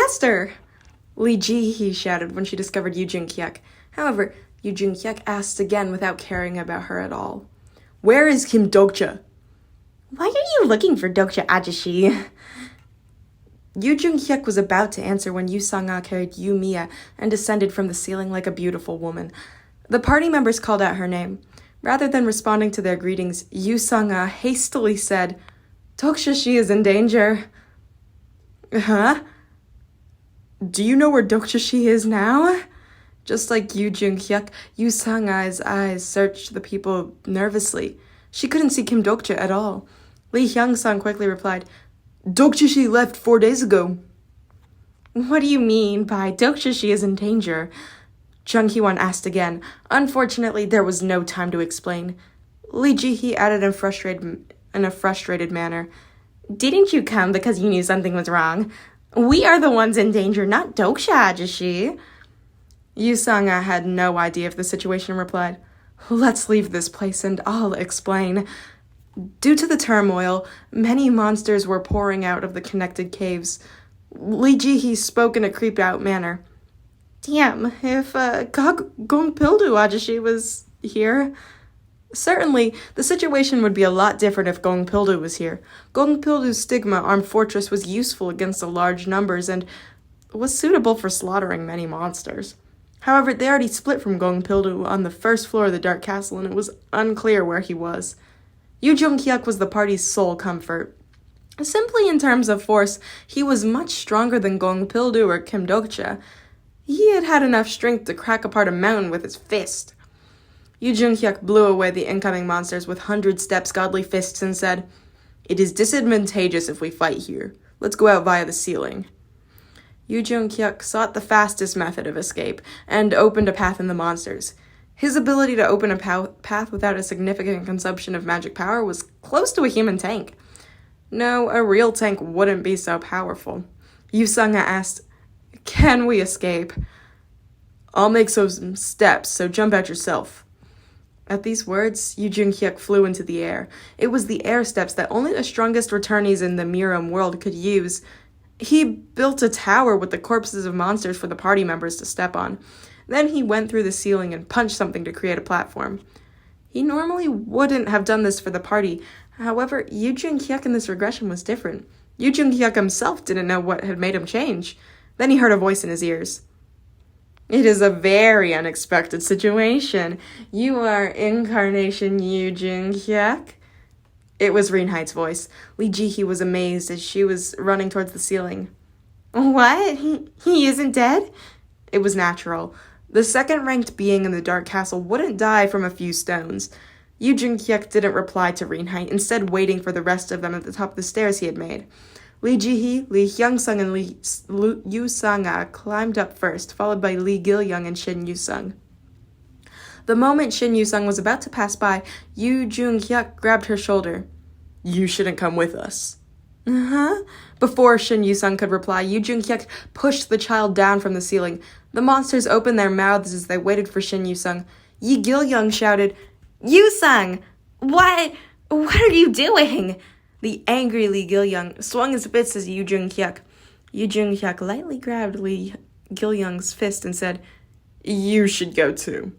Master! Li Ji, he shouted when she discovered Yu Jinghyuk. However, Yu Jinghyuk asked again without caring about her at all. Where is Kim Dokja? Why are you looking for Dokja Ajashi? Yu Jinghyuk was about to answer when Yu Sang-a carried Yu Mia and descended from the ceiling like a beautiful woman. The party members called out her name. Rather than responding to their greetings, Yu Sang-a hastily said, Dokja-shi is in danger. Huh? Do you know where Dokja-shi is now? Just like Yu Jinghyuk, Yu Sang-a's eyes searched the people nervously. She couldn't see Kim Dokja at all. Lee Hyung-sung quickly replied, Dokja-shi left 4 days ago. What do you mean by Dokja-shi is in danger? Jung Hee-won asked again. Unfortunately, there was no time to explain. Lee Ji-hee added in a frustrated manner, Didn't you come because you knew something was wrong? We are the ones in danger, not Dokja Ajashi. Yu Sang-a had no idea of the situation and replied, Let's leave this place and I'll explain. Due to the turmoil, many monsters were pouring out of the connected caves. Lee Ji-hee spoke in a creeped-out manner. Damn, if Gongpildu Ajashi was here... Certainly, the situation would be a lot different if Gongpildu was here. Gongpildu's stigma armed fortress was useful against the large numbers and was suitable for slaughtering many monsters. However, they already split from Gongpildu on the first floor of the Dark Castle, and it was unclear where he was. Yu Jung-hyuk was the party's sole comfort. Simply in terms of force, he was much stronger than Gongpildu or Kim Dokja. He had had enough strength to crack apart a mountain with his fist. Yu Jung-hyuk blew away the incoming monsters with 100 steps godly fists and said, It is disadvantageous if we fight here. Let's go out via the ceiling. Yu Jung-hyuk sought the fastest method of escape and opened a path in the monsters. His ability to open a path without a significant consumption of magic power was close to a human tank. No, a real tank wouldn't be so powerful. Yu Sang-a asked, Can we escape? I'll make some steps, so jump out yourself. At these words, Yu Jung-hyuk flew into the air. It was the air steps that only the strongest returnees in the Miram world could use. He built a tower with the corpses of monsters for the party members to step on. Then he went through the ceiling and punched something to create a platform. He normally wouldn't have done this for the party. However, Yu Jung-hyuk in this regression was different. Yu Jung-hyuk himself didn't know what had made him change. Then he heard a voice in his ears. It is a very unexpected situation. You are incarnation Yu Jung-hyuk. It was Reinheit's voice. Lee Ji-hee was amazed as she was running towards the ceiling. What? He isn't dead? It was natural. The second-ranked being in the Dark Castle wouldn't die from a few stones. Yu Jung-hyuk didn't reply to Reinheit, instead waiting for the rest of them at the top of the stairs he had made. Lee Ji-hee, Lee Hyung-sung, and Yu Sang-a climbed up first, followed by Lee Gil-young and Shin Yu-sung. The moment Shin Yu-sung was about to pass by, Yu Jung-hyuk grabbed her shoulder. You shouldn't come with us. Uh-huh. Before Shin Yu-sung could reply, Yu Jung-hyuk pushed the child down from the ceiling. The monsters opened their mouths as they waited for Shin Yu-sung. Yi Gil-young shouted, Yu-sung! What are you doing? The angry Lee Gil-young swung his fists at Yu Jung-hyuk. Yu Jung-hyuk lightly grabbed Lee Gil-young's fist and said, You should go too.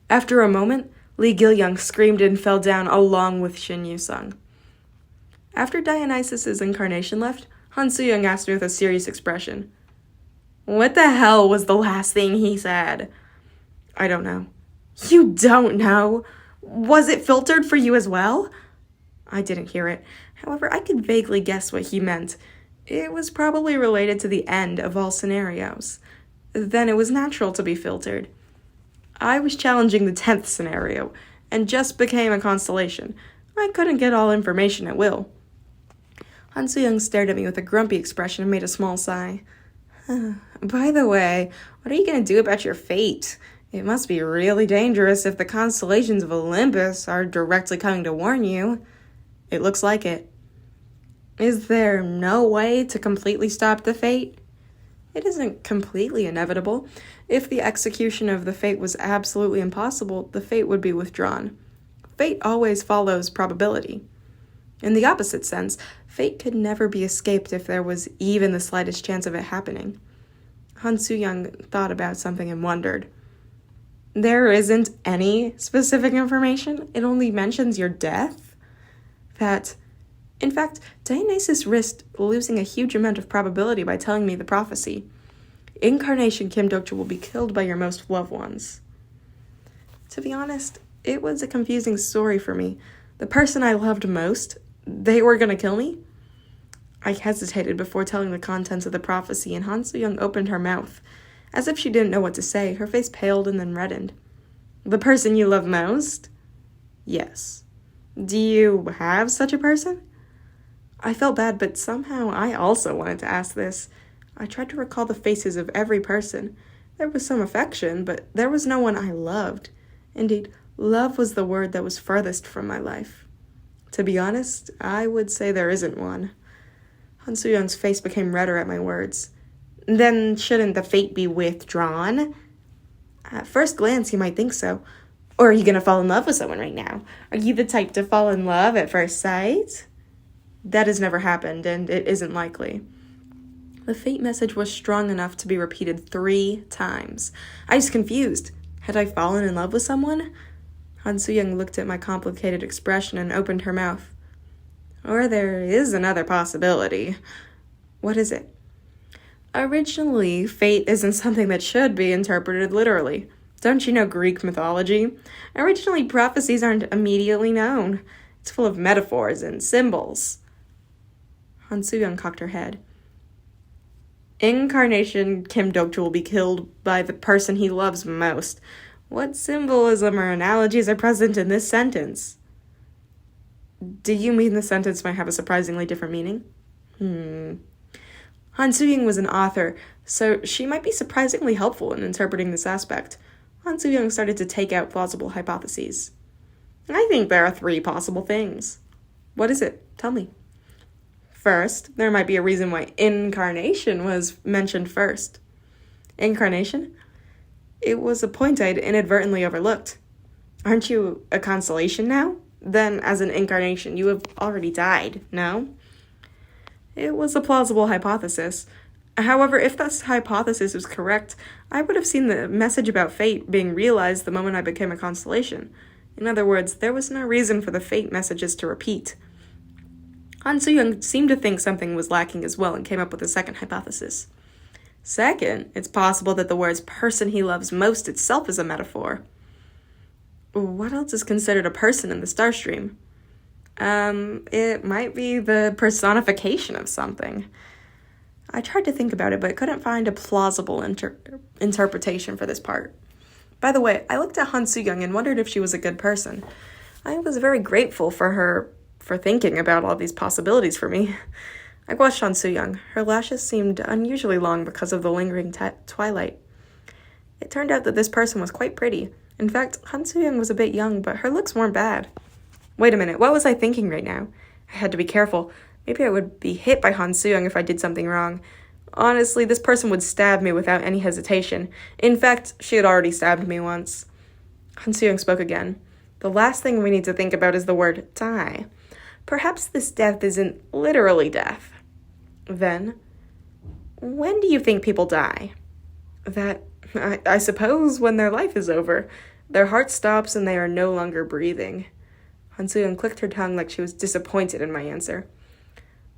After a moment, Lee Gil-young screamed and fell down along with Shin Yu-sung. After Dionysus's incarnation left, Han Soo-young asked me with a serious expression, What the hell was the last thing he said? I don't know. You don't know? Was it filtered for you as well? I didn't hear it. However, I could vaguely guess what he meant. It was probably related to the end of all scenarios. Then it was natural to be filtered. I was challenging the 10th scenario, and just became a constellation. I couldn't get all information at will. Han Soo-young stared at me with a grumpy expression and made a small sigh. By the way, what are you going to do about your fate? It must be really dangerous if the constellations of Olympus are directly coming to warn you. It looks like it. Is there no way to completely stop the fate? It isn't completely inevitable. If the execution of the fate was absolutely impossible, the fate would be withdrawn. Fate always follows probability. In the opposite sense, Fate could never be escaped if there was even the slightest chance of it happening. Han Soo-young thought about something and wondered. There isn't any specific information? It only mentions your death? In fact, Dionysus risked losing a huge amount of probability by telling me the prophecy. Incarnation Kim Dokja will be killed by your most loved ones. To be honest, it was a confusing story for me. The person I loved most, they were going to kill me? I hesitated before telling the contents of the prophecy, and Han Soo-young opened her mouth. As if she didn't know what to say, her face paled and then reddened. The person you love most? Yes. Do you have such a person? I felt bad, but somehow I also wanted to ask this. I tried to recall the faces of every person. There was some affection, but there was no one I loved. Indeed, love was the word that was furthest from my life. To be honest, I would say there isn't one. Han Soo-young's face became redder at my words. Then shouldn't the fate be withdrawn? At first glance, you might think so. Or are you going to fall in love with someone right now? Are you the type to fall in love at first sight? That has never happened, and it isn't likely. The fate message was strong enough to be repeated 3 times. I was confused. Had I fallen in love with someone? Han Soo-young looked at my complicated expression and opened her mouth. Or there is another possibility. What is it? Originally, fate isn't something that should be interpreted literally. Don't you know Greek mythology? Originally, prophecies aren't immediately known. It's full of metaphors and symbols. Han Soo-young cocked her head. Incarnation Kim Dokja will be killed by the person he loves most. What symbolism or analogies are present in this sentence? Do you mean the sentence might have a surprisingly different meaning? Han Soo-young was an author, so she might be surprisingly helpful in interpreting this aspect. Han Soo-young started to take out plausible hypotheses. I think there are 3 possible things. What is it? Tell me. First, there might be a reason why incarnation was mentioned first. Incarnation? It was a point I'd inadvertently overlooked. Aren't you a constellation now? Then, as an incarnation, you have already died, no? It was a plausible hypothesis. However, if this hypothesis was correct, I would have seen the message about fate being realized the moment I became a constellation. In other words, there was no reason for the fate messages to repeat. Han Soo-young seemed to think something was lacking as well and came up with a second hypothesis. Second, it's possible that the words person he loves most itself is a metaphor. What else is considered a person in the star stream? It might be the personification of something. I tried to think about it, but couldn't find a plausible interpretation for this part. By the way, I looked at Han Soo-young and wondered if she was a good person. I was very grateful for her for thinking about all these possibilities for me. I watched Han Soo-young. Her lashes seemed unusually long because of the lingering twilight. It turned out that this person was quite pretty. In fact, Han Soo-young was a bit young, but her looks weren't bad. Wait a minute, what was I thinking right now? I had to be careful. Maybe I would be hit by Han Soo-young if I did something wrong. Honestly, this person would stab me without any hesitation. In fact, she had already stabbed me once. Han Soo-young spoke again. The last thing we need to think about is the word die. Perhaps this death isn't literally death. Then, when do you think people die? I suppose when their life is over. Their heart stops and they are no longer breathing. Han Soo-young clicked her tongue like she was disappointed in my answer.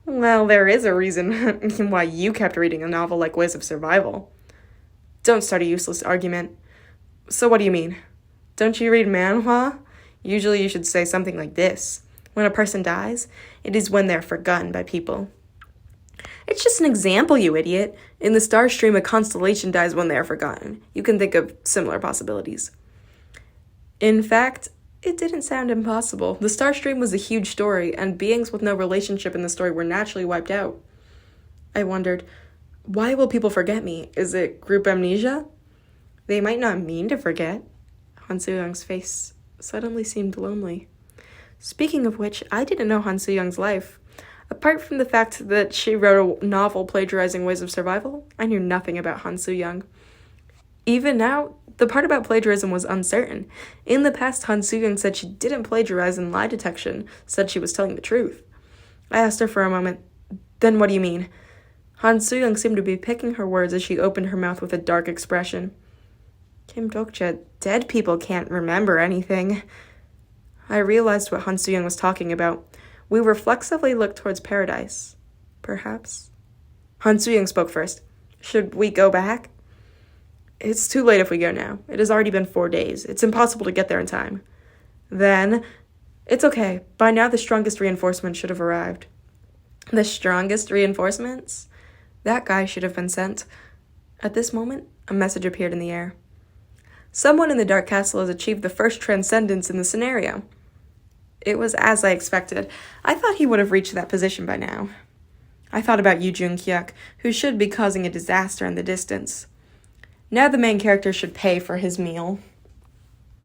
Well, there is a reason why you kept reading a novel like Ways of Survival. Don't start a useless argument. So what do you mean? Don't you read manhwa? Usually you should say something like this. When a person dies, it is when they're forgotten by people. It's just an example, you idiot. In the star stream, a constellation dies when they are forgotten. You can think of similar possibilities. In fact, it didn't sound impossible. The star stream was a huge story, and beings with no relationship in the story were naturally wiped out. I wondered, why will people forget me? Is it group amnesia? They might not mean to forget. Han Soo-young's face suddenly seemed lonely. Speaking of which, I didn't know Han Soo-young's life. Apart from the fact that she wrote a novel plagiarizing Ways of Survival, I knew nothing about Han Soo-young. Even now, the part about plagiarism was uncertain. In the past, Han Soo-young said she didn't plagiarize, and lie detection said she was telling the truth. I asked her for a moment. Then what do you mean? Han Soo-young seemed to be picking her words as she opened her mouth with a dark expression. Kim Dokja, dead people can't remember anything. I realized what Han Soo-young was talking about. We reflexively looked towards paradise. Perhaps? Han Soo-young spoke first. Should we go back? It's too late if we go now. It has already been 4 days. It's impossible to get there in time. Then, it's okay. By now the strongest reinforcements should have arrived. The strongest reinforcements? That guy should have been sent. At this moment, a message appeared in the air. Someone in the Dark Castle has achieved the first transcendence in the scenario. It was as I expected. I thought he would have reached that position by now. I thought about Yu Jung-hyuk, who should be causing a disaster in the distance. Now the main character should pay for his meal.